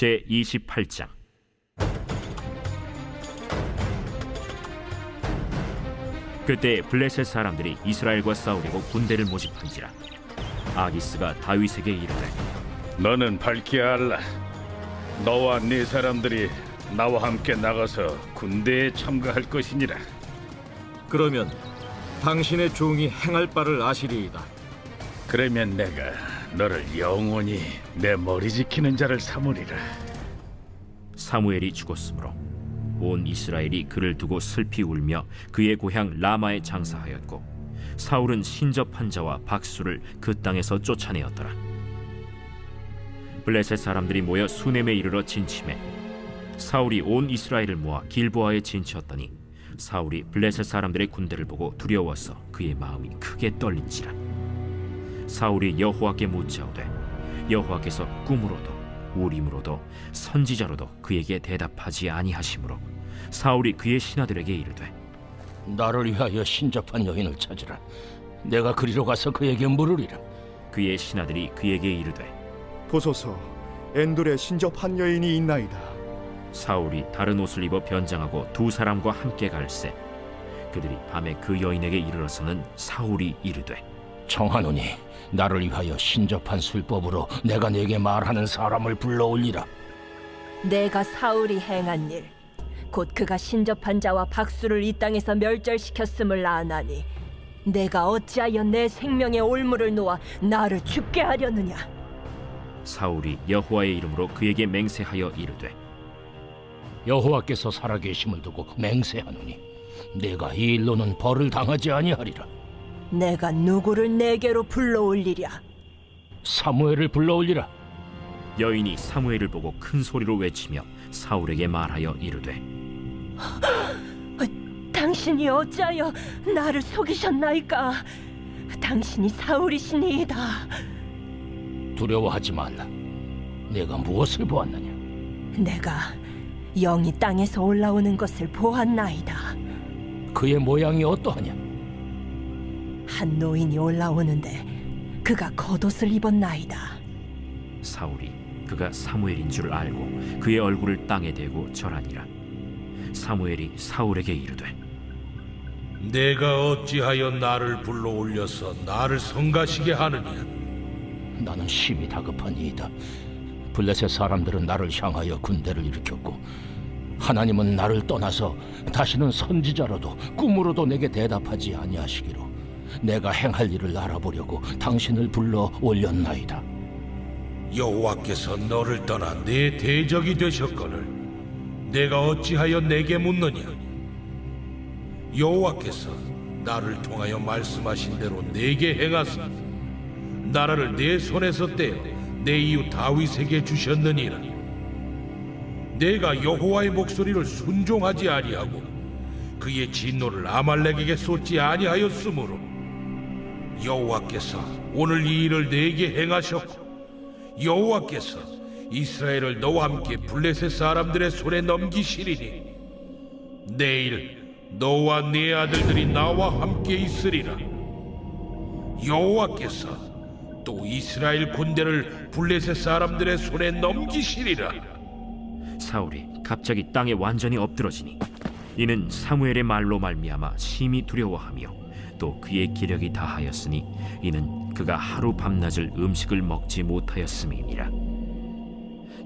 제28장. 그때 블레셋 사람들이 이스라엘과 싸우려고 군대를 모집한지라. 아기스가 다윗에게 이르되, 너는 밝히 알라. 너와 네 사람들이 나와 함께 나가서 군대에 참가할 것이니라. 그러면 당신의 종이 행할 바를 아시리이다. 그러면 내가 너를 영원히 내 머리 지키는 자를 삼으리라. 사무엘이 죽었으므로 온 이스라엘이 그를 두고 슬피 울며 그의 고향 라마에 장사하였고, 사울은 신접한 자와 박수를 그 땅에서 쫓아내었더라. 블레셋 사람들이 모여 수넴에 이르러 진침해 사울이 온 이스라엘을 모아 길보아에 진치었더니, 사울이 블레셋 사람들의 군대를 보고 두려워서 그의 마음이 크게 떨린지라. 사울이 여호와께 묻자오되, 여호와께서 꿈으로도 우림으로도 선지자로도 그에게 대답하지 아니하시므로 사울이 그의 신하들에게 이르되, 나를 위하여 신접한 여인을 찾으라. 내가 그리로 가서 그에게 물으리라. 그의 신하들이 그에게 이르되, 보소서, 엔돌에 신접한 여인이 있나이다. 사울이 다른 옷을 입어 변장하고 두 사람과 함께 갈새 그들이 밤에 그 여인에게 이르러서는 사울이 이르되, 청하노니 나를 위하여 신접한 술법으로 내가 네게 말하는 사람을 불러올리라. 내가 사울이 행한 일, 곧 그가 신접한 자와 박수를 이 땅에서 멸절시켰음을 아나니 내가 어찌하여 내 생명의 올무를 놓아 나를 죽게 하려느냐. 사울이 여호와의 이름으로 그에게 맹세하여 이르되, 여호와께서 살아계심을 두고 맹세하노니 내가 이 일로는 벌을 당하지 아니하리라. 내가 누구를 내게로 불러올리랴. 사무엘을 불러올리라. 여인이 사무엘을 보고 큰 소리로 외치며 사울에게 말하여 이르되, 당신이 어찌하여 나를 속이셨나이까. 당신이 사울이시니이다. 두려워하지 말라. 내가 무엇을 보았느냐? 내가 영이 땅에서 올라오는 것을 보았나이다. 그의 모양이 어떠하냐? 한 노인이 올라오는데 그가 겉옷을 입었나이다. 사울이 그가 사무엘인 줄 알고 그의 얼굴을 땅에 대고 절하니라. 사무엘이 사울에게 이르되, 내가 어찌하여 나를 불러올려서 나를 성가시게 하느냐? 나는 심히 다급하니이다. 블레셋 사람들은 나를 향하여 군대를 일으켰고, 하나님은 나를 떠나서 다시는 선지자로도 꿈으로도 내게 대답하지 아니하시기로 내가 행할 일을 알아보려고 당신을 불러 올렸나이다. 여호와께서 너를 떠나 내 대적이 되셨거늘 내가 어찌하여 내게 묻느냐? 여호와께서 나를 통하여 말씀하신 대로 내게 행하사 나라를 내 손에서 떼어 내 이웃 다윗에게 주셨느니라. 내가 여호와의 목소리를 순종하지 아니하고 그의 진노를 아말렉에게 쏟지 아니하였으므로 여호와께서 오늘 이 일을 내게 행하셨고, 여호와께서 이스라엘을 너와 함께 블레셋 사람들의 손에 넘기시리니 내일 너와 네 아들들이 나와 함께 있으리라. 여호와께서 또 이스라엘 군대를 블레셋 사람들의 손에 넘기시리라. 사울이 갑자기 땅에 완전히 엎드러지니 이는 사무엘의 말로 말미암아 심히 두려워하며 또 그의 기력이 다하였으니 이는 그가 하루 밤낮을 음식을 먹지 못하였음이니라.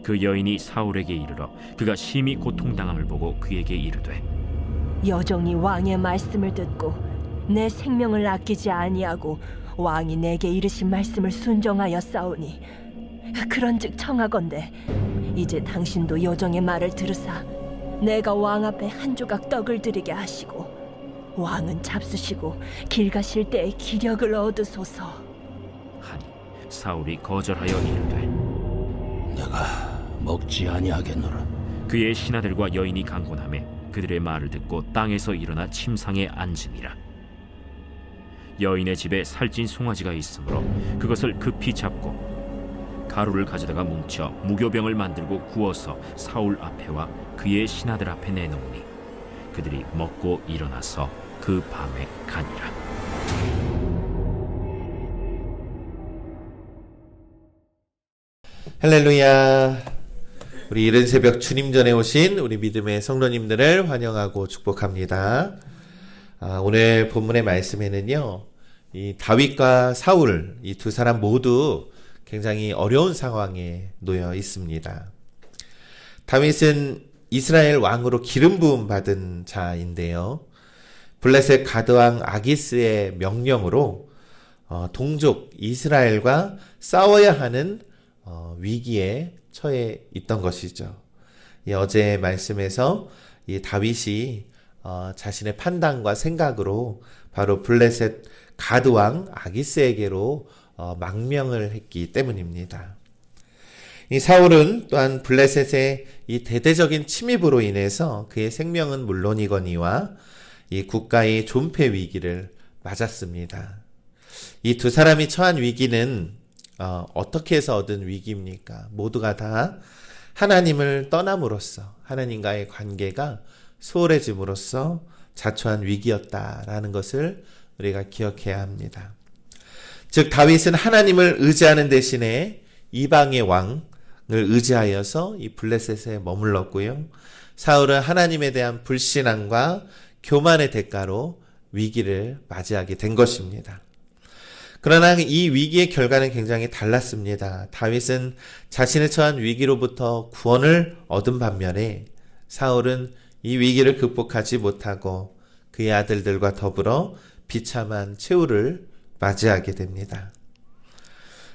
그 여인이 사울에게 이르러 그가 심히 고통당함을 보고 그에게 이르되, 여종이 왕의 말씀을 듣고 내 생명을 아끼지 아니하고 왕이 내게 이르신 말씀을 순종하여 싸우니, 그런즉 청하건대 이제 당신도 여종의 말을 들으사 내가 왕 앞에 한 조각 떡을 드리게 하시고 왕은 잡수시고 길 가실 때에 기력을 얻으소서 하니 사울이 거절하여 이르되, 내가 먹지 아니하겠노라. 그의 신하들과 여인이 강곤하매 그들의 말을 듣고 땅에서 일어나 침상에 앉으니라. 여인의 집에 살찐 송아지가 있으므로 그것을 급히 잡고 가루를 가져다가 뭉쳐 무교병을 만들고 구워서 사울 앞에와 그의 신하들 앞에 내놓으니 그들이 먹고 일어나서 그 밤에 가니라. 할렐루야. 우리 이른 새벽 주님 전에 오신 우리 믿음의 성도님들을 환영하고 축복합니다. 오늘 본문의 말씀에는요, 이 다윗과 사울, 이 두 사람 모두 굉장히 어려운 상황에 놓여 있습니다. 다윗은 이스라엘 왕으로 기름 부음 받은 자인데요, 블레셋 가드왕 아기스의 명령으로 동족 이스라엘과 싸워야 하는 위기에 처해 있던 것이죠. 어제 말씀에서 이 다윗이 자신의 판단과 생각으로 바로 블레셋 가드왕 아기스에게로 망명을 했기 때문입니다. 이 사울은 또한 블레셋의 이 대대적인 침입으로 인해서 그의 생명은 물론이거니와 이 국가의 존폐 위기를 맞았습니다. 이 두 사람이 처한 위기는 어떻게 해서 얻은 위기입니까? 모두가 다 하나님을 떠남으로써, 하나님과의 관계가 소홀해짐으로써 자초한 위기였다라는 것을 우리가 기억해야 합니다. 즉 다윗은 하나님을 의지하는 대신에 이방의 왕을 의지하여서 이 블레셋에 머물렀고요, 사울은 하나님에 대한 불신앙과 교만의 대가로 위기를 맞이하게 된 것입니다. 그러나 이 위기의 결과는 굉장히 달랐습니다. 다윗은 자신의 처한 위기로부터 구원을 얻은 반면에 사울은 이 위기를 극복하지 못하고 그의 아들들과 더불어 비참한 최후를 맞이하게 됩니다.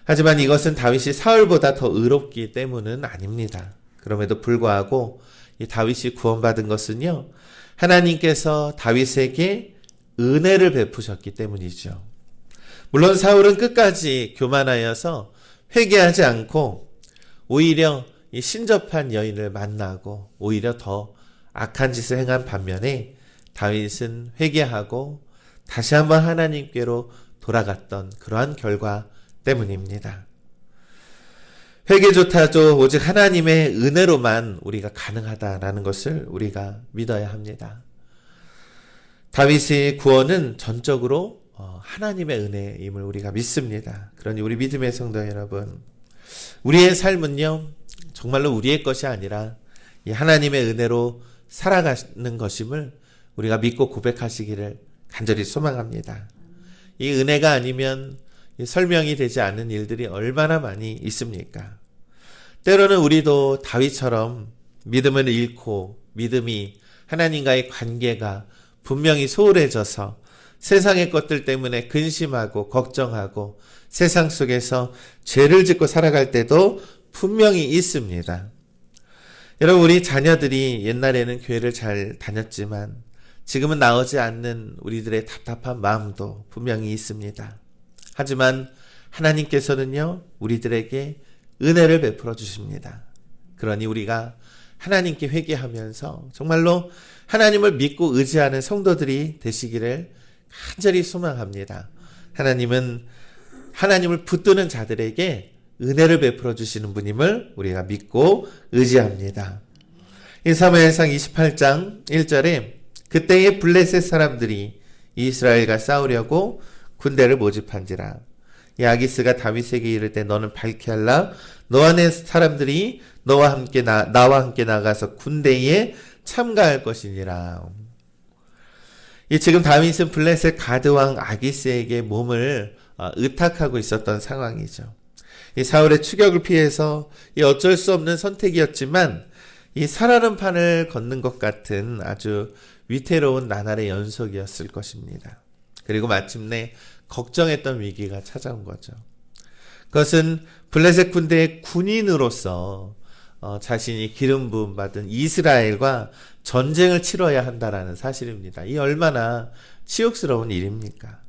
하지만 이것은 다윗이 사울보다 더 의롭기 때문은 아닙니다. 그럼에도 불구하고 이 다윗이 구원받은 것은요, 하나님께서 다윗에게 은혜를 베푸셨기 때문이죠. 물론 사울은 끝까지 교만하여서 회개하지 않고 오히려 이 신접한 여인을 만나고 오히려 더 악한 짓을 행한 반면에 다윗은 회개하고 다시 한번 하나님께로 돌아갔던 그러한 결과 때문입니다. 회개조차도 오직 하나님의 은혜로만 우리가 가능하다라는 것을 우리가 믿어야 합니다. 다윗의 구원은 전적으로 하나님의 은혜임을 우리가 믿습니다. 그러니 우리 믿음의 성도 여러분, 우리의 삶은요, 정말로 우리의 것이 아니라 이 하나님의 은혜로 살아가는 것임을 우리가 믿고 고백하시기를 간절히 소망합니다. 이 은혜가 아니면 설명이 되지 않는 일들이 얼마나 많이 있습니까? 때로는 우리도 다윗처럼 믿음을 잃고 믿음이 하나님과의 관계가 분명히 소홀해져서 세상의 것들 때문에 근심하고 걱정하고 세상 속에서 죄를 짓고 살아갈 때도 분명히 있습니다. 여러분, 우리 자녀들이 옛날에는 교회를 잘 다녔지만 지금은 나오지 않는 우리들의 답답한 마음도 분명히 있습니다. 하지만 하나님께서는요, 우리들에게 은혜를 베풀어 주십니다. 그러니 우리가 하나님께 회개하면서 정말로 하나님을 믿고 의지하는 성도들이 되시기를 간절히 소망합니다. 하나님은 하나님을 붙드는 자들에게 은혜를 베풀어 주시는 분임을 우리가 믿고 의지합니다. 이 사무엘상 28장 1절에 그때의 블레셋 사람들이 이스라엘과 싸우려고 군대를 모집한지라. 이 아기스가 다윗에게 이를 때 너는 밝게 할라. 너와 내 사람들이 나와 함께 나가서 군대에 참가할 것이니라. 지금 다윗은 블레셋 가드왕 아기스에게 몸을 의탁하고 있었던 상황이죠. 이 사울의 추격을 피해서 이 어쩔 수 없는 선택이었지만 이 살아는 판을 걷는 것 같은 아주 위태로운 나날의 연속이었을 것입니다. 그리고 마침내 걱정했던 위기가 찾아온 거죠. 그것은 블레셋 군대의 군인으로서 자신이 기름 부음 받은 이스라엘과 전쟁을 치러야 한다라는 사실입니다. 이 얼마나 치욕스러운 일입니까?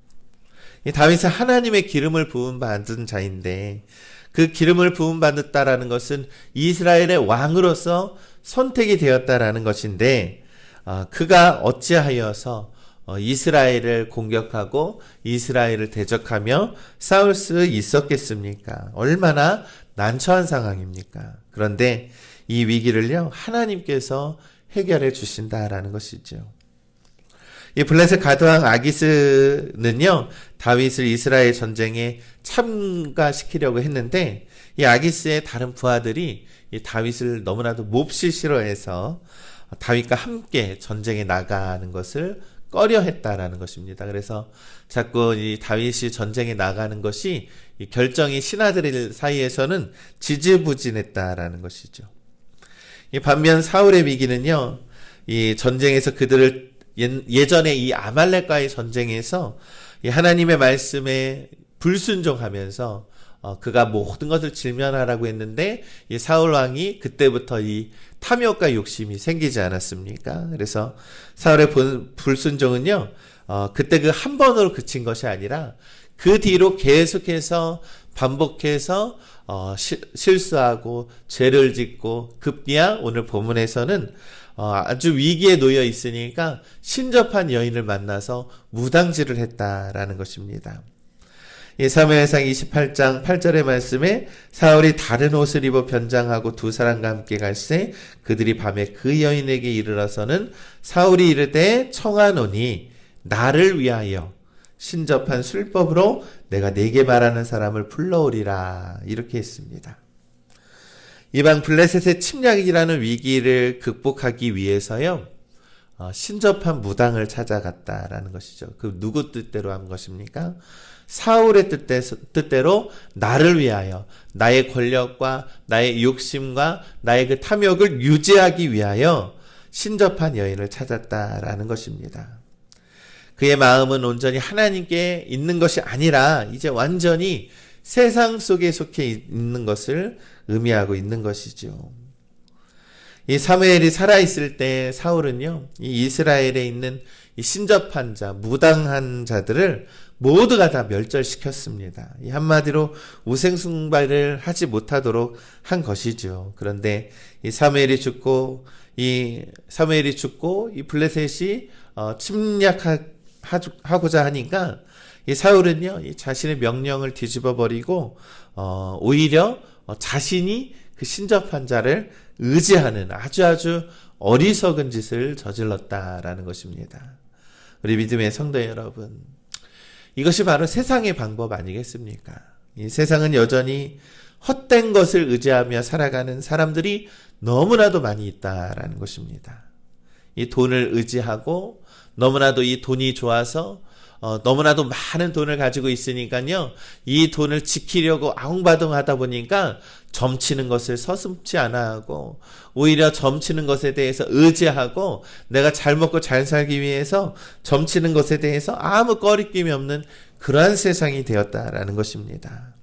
이 다윗은 하나님의 기름을 부음 받은 자인데 그 기름을 부음 받았다라는 것은 이스라엘의 왕으로서 선택이 되었다라는 것인데 그가 어찌하여서 이스라엘을 공격하고 이스라엘을 대적하며 싸울 수 있었겠습니까? 얼마나 난처한 상황입니까? 그런데 이 위기를요, 하나님께서 해결해 주신다라는 것이죠. 이 블레셋 가드왕 아기스는요, 다윗을 이스라엘 전쟁에 참가시키려고 했는데 이 아기스의 다른 부하들이 이 다윗을 너무나도 몹시 싫어해서 다윗과 함께 전쟁에 나가는 것을 꺼려했다라는 것입니다. 그래서 자꾸 이 다윗이 전쟁에 나가는 것이 이 결정이 신하들 사이에서는 지지부진했다라는 것이죠. 이 반면 사울의 위기는요, 이 전쟁에서 그들을 예전에 이 아말렉과의 전쟁에서 이 하나님의 말씀에 불순종하면서 그가 모든 것을 질면하라고 했는데 이 사울 왕이 그때부터 이 탐욕과 욕심이 생기지 않았습니까? 그래서 사울의 불순종은요, 그때 그 한 번으로 그친 것이 아니라 그 뒤로 계속해서 반복해서 실수하고 죄를 짓고 급기야 오늘 본문에서는 아주 위기에 놓여 있으니까 신접한 여인을 만나서 무당질을 했다라는 것입니다. 사무엘상 28장 8절의 말씀에 사울이 다른 옷을 입어 변장하고 두 사람과 함께 갈새 그들이 밤에 그 여인에게 이르러서는 사울이 이르되 청하노니 나를 위하여 신접한 술법으로 내가 네게 말하는 사람을 불러오리라 이렇게 했습니다. 이방 블레셋의 침략이라는 위기를 극복하기 위해서요, 신접한 무당을 찾아갔다라는 것이죠. 그 누구 뜻대로 한 것입니까? 사울의 뜻대로 나를 위하여 나의 권력과 나의 욕심과 나의 그 탐욕을 유지하기 위하여 신접한 여인을 찾았다라는 것입니다. 그의 마음은 온전히 하나님께 있는 것이 아니라 이제 완전히 세상 속에 속해 있는 것을 의미하고 있는 것이죠. 이 사무엘이 살아있을 때 사울은요, 이 이스라엘에 있는 이 신접한 자, 무당한 자들을 모두가 다 멸절시켰습니다. 이 한마디로 우생숭배를 하지 못하도록 한 것이죠. 그런데 이 사무엘이 죽고 이 블레셋이 침략하고자 하니까 이 사울은요, 이 자신의 명령을 뒤집어 버리고 오히려 자신이 그 신접한 자를 의지하는 아주 어리석은 짓을 저질렀다라는 것입니다. 우리 믿음의 성도 여러분, 이것이 바로 세상의 방법 아니겠습니까? 이 세상은 여전히 헛된 것을 의지하며 살아가는 사람들이 너무나도 많이 있다라는 것입니다. 이 돈을 의지하고 너무나도 이 돈이 좋아서 너무나도 많은 돈을 가지고 있으니까요, 이 돈을 지키려고 아웅바둥하다 보니까 점치는 것을 서슴지 않아 하고 오히려 점치는 것에 대해서 의지하고 내가 잘 먹고 잘 살기 위해서 점치는 것에 대해서 아무 꺼리낌이 없는 그러한 세상이 되었다라는 것입니다.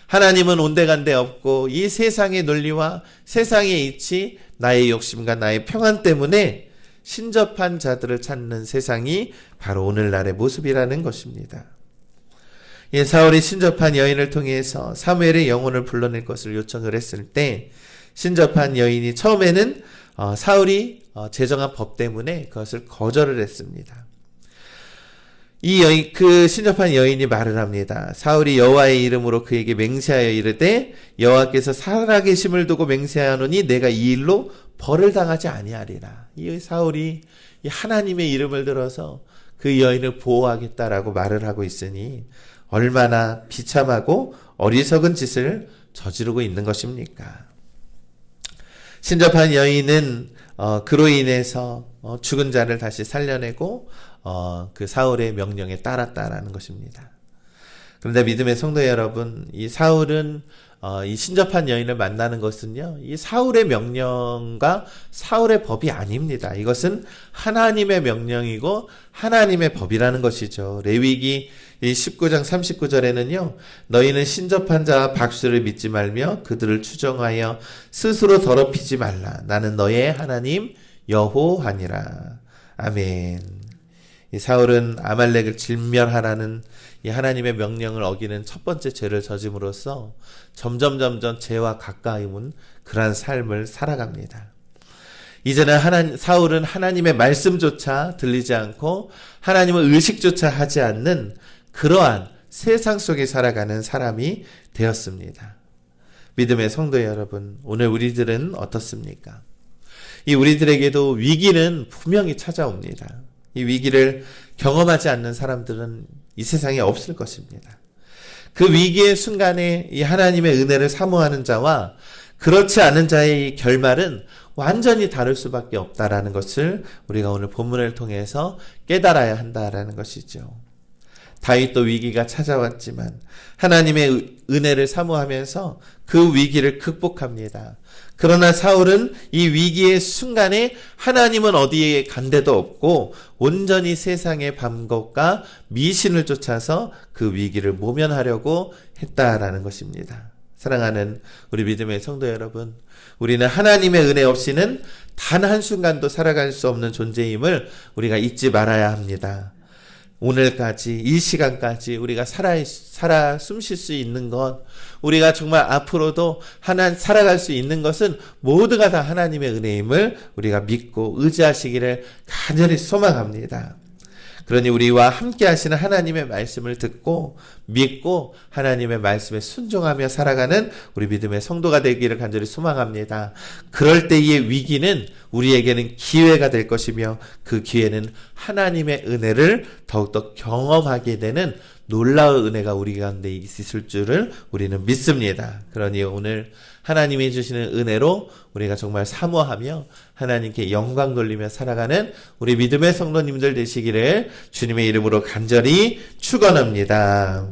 하나님은 온데간데 없고 이 세상의 논리와 세상의 이치, 나의 욕심과 나의 평안 때문에 신접한 자들을 찾는 세상이 바로 오늘날의 모습이라는 것입니다. 사울이 신접한 여인을 통해서 사무엘의 영혼을 불러낼 것을 요청을 했을 때 신접한 여인이 처음에는 사울이 제정한 법 때문에 그것을 거절을 했습니다. 그 신접한 여인이 말을 합니다. 사울이 여호와의 이름으로 그에게 맹세하여 이르되 여호와께서 살아계심을 두고 맹세하노니 내가 이 일로 벌을 당하지 아니하리라. 이 사울이 하나님의 이름을 들어서 그 여인을 보호하겠다라고 말을 하고 있으니 얼마나 비참하고 어리석은 짓을 저지르고 있는 것입니까? 신접한 여인은 그로 인해서 죽은 자를 다시 살려내고 그 사울의 명령에 따랐다라는 것입니다. 그런데 믿음의 성도 여러분, 이 사울은 이 신접한 여인을 만나는 것은요, 이 사울의 명령과 사울의 법이 아닙니다. 이것은 하나님의 명령이고 하나님의 법이라는 것이죠. 레위기 19장 39절에는요, 너희는 신접한 자와 박수를 믿지 말며 그들을 추종하여 스스로 더럽히지 말라. 나는 너의 하나님 여호와니라. 아멘. 이 사울은 아말렉을 진멸하라는 이 하나님의 명령을 어기는 첫 번째 죄를 저짐으로써 점점 죄와 가까이 온 그러한 삶을 살아갑니다. 이제는 사울은 하나님의 말씀조차 들리지 않고 하나님의 의식조차 하지 않는 그러한 세상 속에 살아가는 사람이 되었습니다. 믿음의 성도 여러분, 오늘 우리들은 어떻습니까? 이 우리들에게도 위기는 분명히 찾아옵니다. 이 위기를 경험하지 않는 사람들은 이 세상에 없을 것입니다. 그 위기의 순간에 이 하나님의 은혜를 사모하는 자와 그렇지 않은 자의 결말은 완전히 다를 수밖에 없다라는 것을 우리가 오늘 본문을 통해서 깨달아야 한다라는 것이죠. 다윗도 위기가 찾아왔지만 하나님의 은혜를 사모하면서 그 위기를 극복합니다. 그러나 사울은 이 위기의 순간에 하나님은 어디에 간 데도 없고 온전히 세상의 방법과 미신을 쫓아서 그 위기를 모면하려고 했다라는 것입니다. 사랑하는 우리 믿음의 성도 여러분, 우리는 하나님의 은혜 없이는 단 한순간도 살아갈 수 없는 존재임을 우리가 잊지 말아야 합니다. 오늘까지, 이 시간까지 우리가 살아 숨 쉴 수 있는 것, 우리가 정말 앞으로도 살아갈 수 있는 것은 모두가 다 하나님의 은혜임을 우리가 믿고 의지하시기를 간절히 소망합니다. 그러니 우리와 함께 하시는 하나님의 말씀을 듣고 믿고 하나님의 말씀에 순종하며 살아가는 우리 믿음의 성도가 되기를 간절히 소망합니다. 그럴 때의 위기는 우리에게는 기회가 될 것이며 그 기회는 하나님의 은혜를 더욱더 경험하게 되는 놀라운 은혜가 우리 가운데 있을 줄을 우리는 믿습니다. 그러니 오늘 하나님이 주시는 은혜로 우리가 정말 사모하며 하나님께 영광 돌리며 살아가는 우리 믿음의 성도님들 되시기를 주님의 이름으로 간절히 축원합니다.